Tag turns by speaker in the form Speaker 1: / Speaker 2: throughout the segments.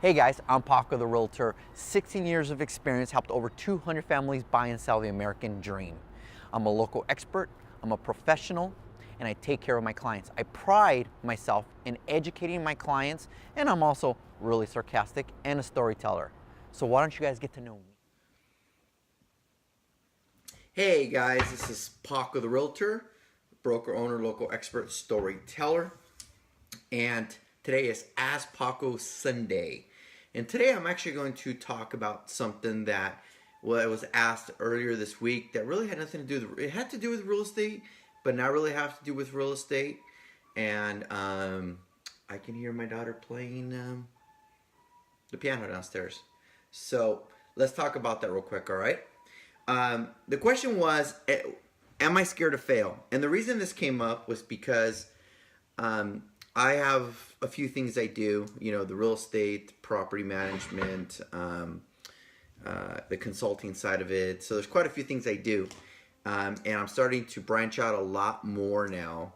Speaker 1: Hey guys, I'm Paco the Realtor. 16 years of experience, helped over 200 families buy and sell the American dream. I'm a local expert, I'm a professional, and I take care of my clients. I pride myself in educating my clients, and I'm also really sarcastic and a storyteller. So why don't you guys get to know me? Hey guys, this is Paco the Realtor, broker owner, local expert, storyteller, and today is Ask Paco Sunday. And today I'm actually going to talk about something that was asked earlier this week that really had nothing to do with, it had to do with real estate, but not really have to do with real estate. And I can hear my daughter playing the piano downstairs. So let's talk about that real quick, all right? The question was, am I scared to fail? And the reason this came up was because I have a few things I do, you know, the real estate, property management, the consulting side of it. So there's quite a few things I do. And I'm starting to branch out a lot more now.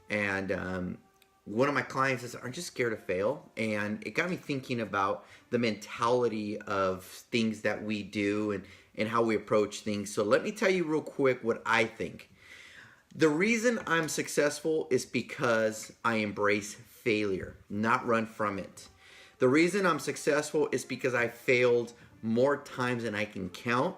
Speaker 1: And one of my clients says, aren't you scared to fail? And it got me thinking about the mentality of things that we do and how we approach things. So let me tell you real quick what I think. The reason I'm successful is because I embrace failure, not run from it. The reason I'm successful is because I failed more times than I can count.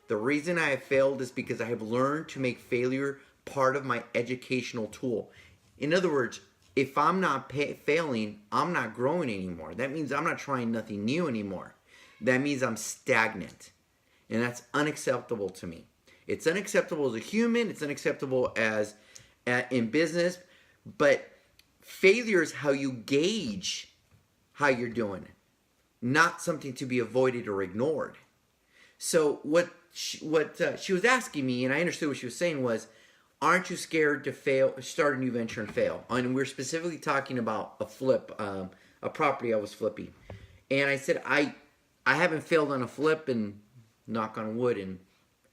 Speaker 1: The reason I have failed is because I have learned to make failure part of my educational tool. In other words, if I'm not failing, I'm not growing anymore. That means I'm not trying nothing new anymore. That means I'm stagnant. And that's unacceptable to me. It's unacceptable as a human. It's unacceptable as in business. But failure is how you gauge how you're doing, not something to be avoided or ignored. So what she was asking me, and I understood what she was saying, was, aren't you scared to fail, start a new venture and fail? And we're specifically talking about a flip, a property I was flipping. And I said, I haven't failed on a flip, and knock on wood, in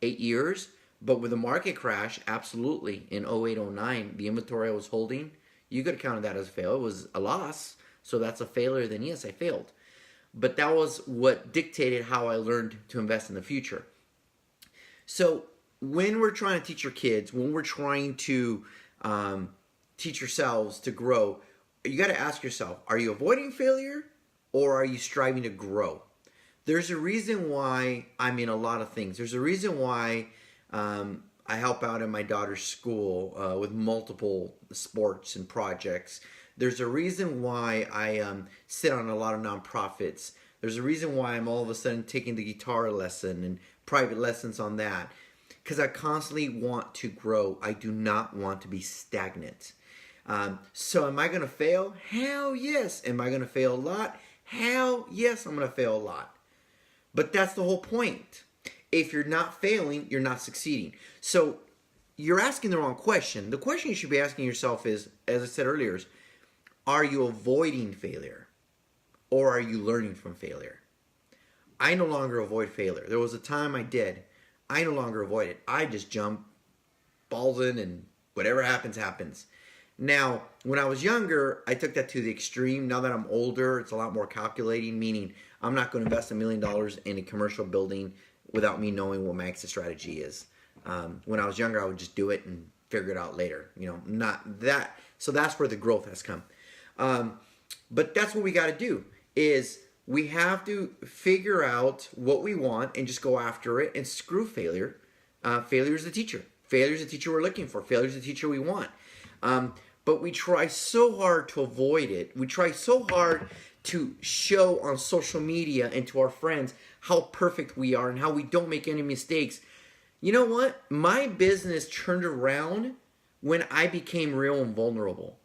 Speaker 1: 8 years, but with the market crash, absolutely. In 08, 09, the inventory I was holding, you could have counted that as a fail. It was a loss, so that's a failure. Then yes, I failed. But that was what dictated how I learned to invest in the future. So when we're trying to teach your kids, when we're trying to teach yourselves to grow, you got to ask yourself, are you avoiding failure or are you striving to grow? There's a reason why I'm in a lot of things. There's a reason why I help out in my daughter's school with multiple sports and projects. There's a reason why I sit on a lot of nonprofits. There's a reason why I'm all of a sudden taking the guitar lesson and private lessons on that. Because I constantly want to grow. I do not want to be stagnant. So am I going to fail? Hell yes. Am I going to fail a lot? Hell yes, I'm going to fail a lot. But that's the whole point. If you're not failing, you're not succeeding. So you're asking the wrong question. The question you should be asking yourself is, as I said earlier, is, are you avoiding failure or are you learning from failure? I no longer avoid failure. There was a time I did. I no longer avoid it. I just jump, balls in, and whatever happens, happens. Now, when I was younger, I took that to the extreme. Now that I'm older, it's a lot more calculating, meaning I'm not going to invest $1 million in a commercial building without me knowing what my exit strategy is. When I was younger, I would just do it and figure it out later. You know, not that. So that's where the growth has come. But that's what we got to do, is we have to figure out what we want and just go after it and screw failure. Failure is the teacher. Failure is the teacher we're looking for. Failure is the teacher we want. But we try so hard to avoid it. We try so hard to show on social media and to our friends how perfect we are and how we don't make any mistakes. You know what? My business turned around when I became real and vulnerable.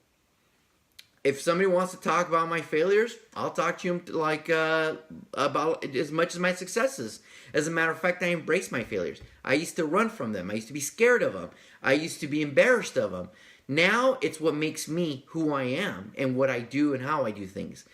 Speaker 1: If somebody wants to talk about my failures, I'll talk to them like about as much as my successes. As a matter of fact, I embrace my failures. I used to run from them. I used to be scared of them. I used to be embarrassed of them. Now it's what makes me who I am and what I do and how I do things.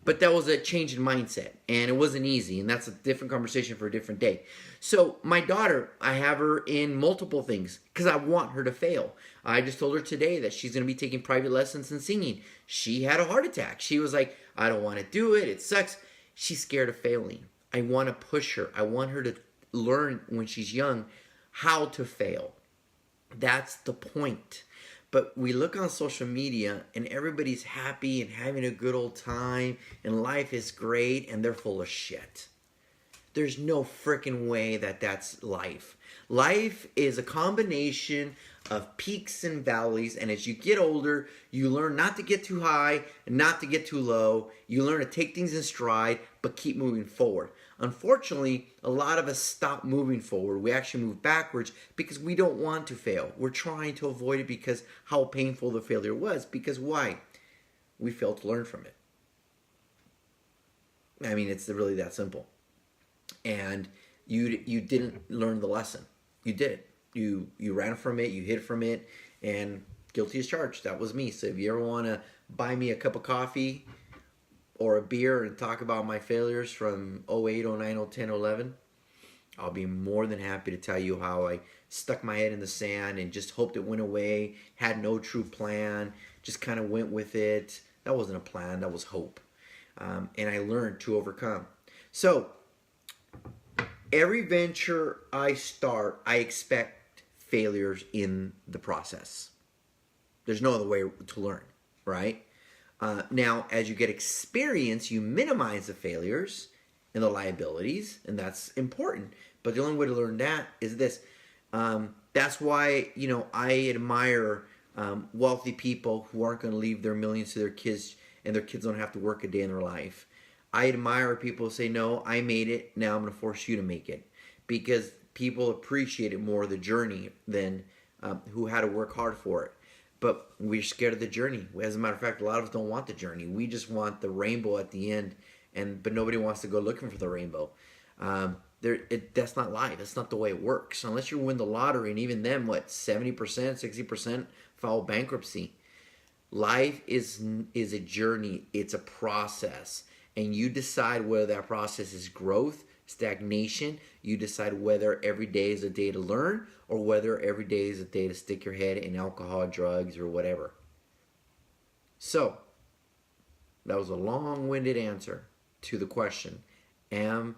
Speaker 1: But that was a change in mindset, and it wasn't easy, and that's a different conversation for a different day. So my daughter, I have her in multiple things because I want her to fail. I just told her today that she's going to be taking private lessons in singing. She had a heart attack. She was like, I don't want to do it. It sucks. She's scared of failing. I want to push her. I want her to learn when she's young how to fail. That's the point. But we look on social media and everybody's happy and having a good old time and life is great and they're full of shit. There's no freaking way that that's life. Life is a combination of peaks and valleys, and as you get older, you learn not to get too high and not to get too low. You learn to take things in stride, but keep moving forward. Unfortunately, a lot of us stop moving forward. We actually move backwards because we don't want to fail. We're trying to avoid it because how painful the failure was. Because why? We failed to learn from it. I mean, it's really that simple. And you didn't learn the lesson. You did it. You ran from it, you hid from it, and guilty as charged. That was me. So if you ever want to buy me a cup of coffee or a beer and talk about my failures from 08, 09, 010, 11, I'll be more than happy to tell you how I stuck my head in the sand and just hoped it went away, had no true plan, just kind of went with it. That wasn't a plan, that was hope. And I learned to overcome. So every venture I start, I expect failures in the process. There's no other way to learn, right? Now, as you get experience, you minimize the failures and the liabilities, and that's important. But the only way to learn that is this. That's why, I admire wealthy people who aren't going to leave their millions to their kids, and their kids don't have to work a day in their life. I admire people who say, no, I made it, now I'm going to force you to make it. Because people appreciate it more, the journey, than who had to work hard for it. But we're scared of the journey. As a matter of fact, a lot of us don't want the journey. We just want the rainbow at the end, but nobody wants to go looking for the rainbow. That's not life. That's not the way it works. Unless you win the lottery, and even then, 70%, 60% file bankruptcy. Life is a journey. It's a process. And you decide whether that process is growth, stagnation. You decide whether every day is a day to learn or whether every day is a day to stick your head in alcohol, drugs, or whatever. So, that was a long-winded answer to the question, am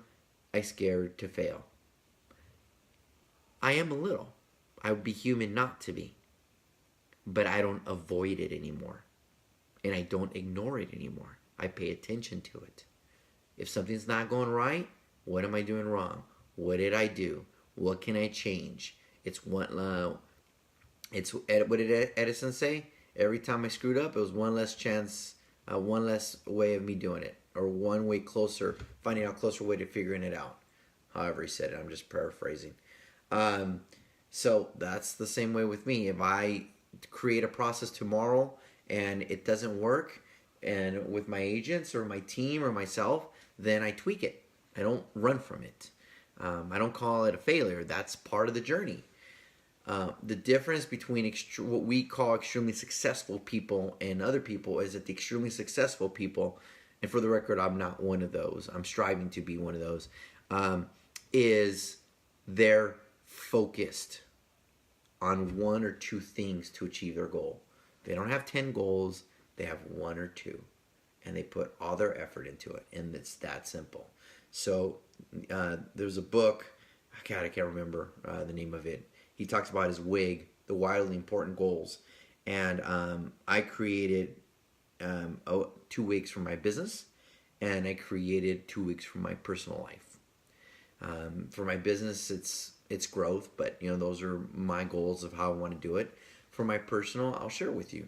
Speaker 1: I scared to fail? I am a little. I would be human not to be. But I don't avoid it anymore. And I don't ignore it anymore. I pay attention to it. If something's not going right, what am I doing wrong? What did I do? What can I change? What did Edison say? Every time I screwed up, it was one less chance, one less way of me doing it, or one way closer, finding out a closer way to figuring it out. However he said it, I'm just paraphrasing. So that's the same way with me. If I create a process tomorrow and it doesn't work, and with my agents or my team or myself, then I tweak it. I don't run from it. I don't call it a failure. That's part of the journey. The difference between what we call extremely successful people and other people is that the extremely successful people, and for the record, I'm not one of those. I'm striving to be one of those, is they're focused on one or two things to achieve their goal. They don't have 10 goals. They have one or two, and they put all their effort into it, and it's that simple. So there's a book, God, I can't remember the name of it. He talks about his WIG, the Wildly Important Goals, and I created 2 weeks for my business, and I created 2 weeks for my personal life. For my business, it's growth, but those are my goals of how I want to do it. For my personal, I'll share with you.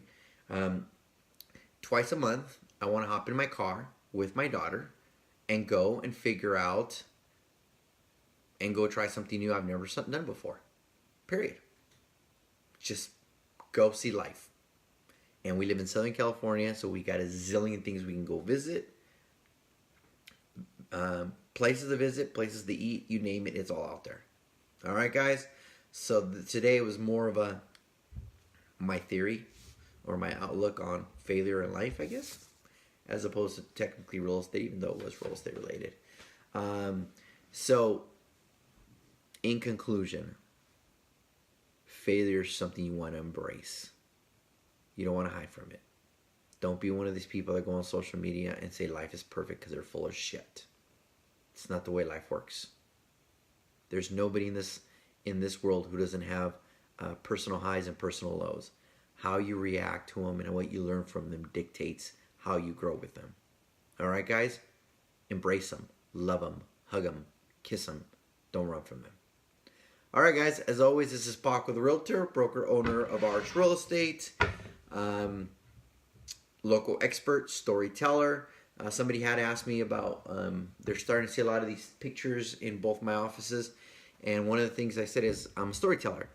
Speaker 1: Twice a month, I want to hop in my car with my daughter and go and figure out and go try something new I've never done before. Period. Just go see life. And we live in Southern California, so we got a zillion things we can go visit. Places to visit, places to eat, you name it, it's all out there. All right, guys? So today was more of my theory or my outlook on failure in life, I guess, as opposed to technically real estate, even though it was real estate related. So, in conclusion, failure is something you want to embrace. You don't want to hide from it. Don't be one of these people that go on social media and say life is perfect because they're full of shit. It's not the way life works. There's nobody in this world who doesn't have personal highs and personal lows. How you react to them and what you learn from them dictates how you grow with them. All right, guys? Embrace them, love them, hug them, kiss them. Don't run from them. All right, guys. As always, this is Paco the Realtor, broker owner of Arch Real Estate, local expert, storyteller. Somebody had asked me about, they're starting to see a lot of these pictures in both my offices. And one of the things I said is, I'm a storyteller.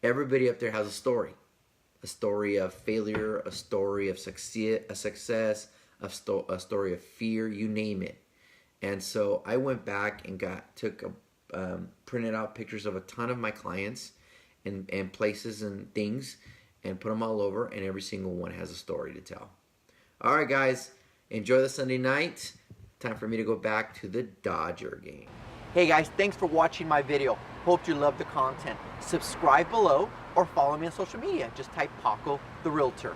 Speaker 1: Everybody up there has a story of failure, a story of success, a story of fear, you name it. And so I went back and printed out pictures of a ton of my clients and places and things and put them all over, and every single one has a story to tell. All right, guys, enjoy the Sunday night. Time for me to go back to the Dodger game. Hey guys, thanks for watching my video. Hope you love the content. Subscribe below or follow me on social media. Just type Paco the Realtor.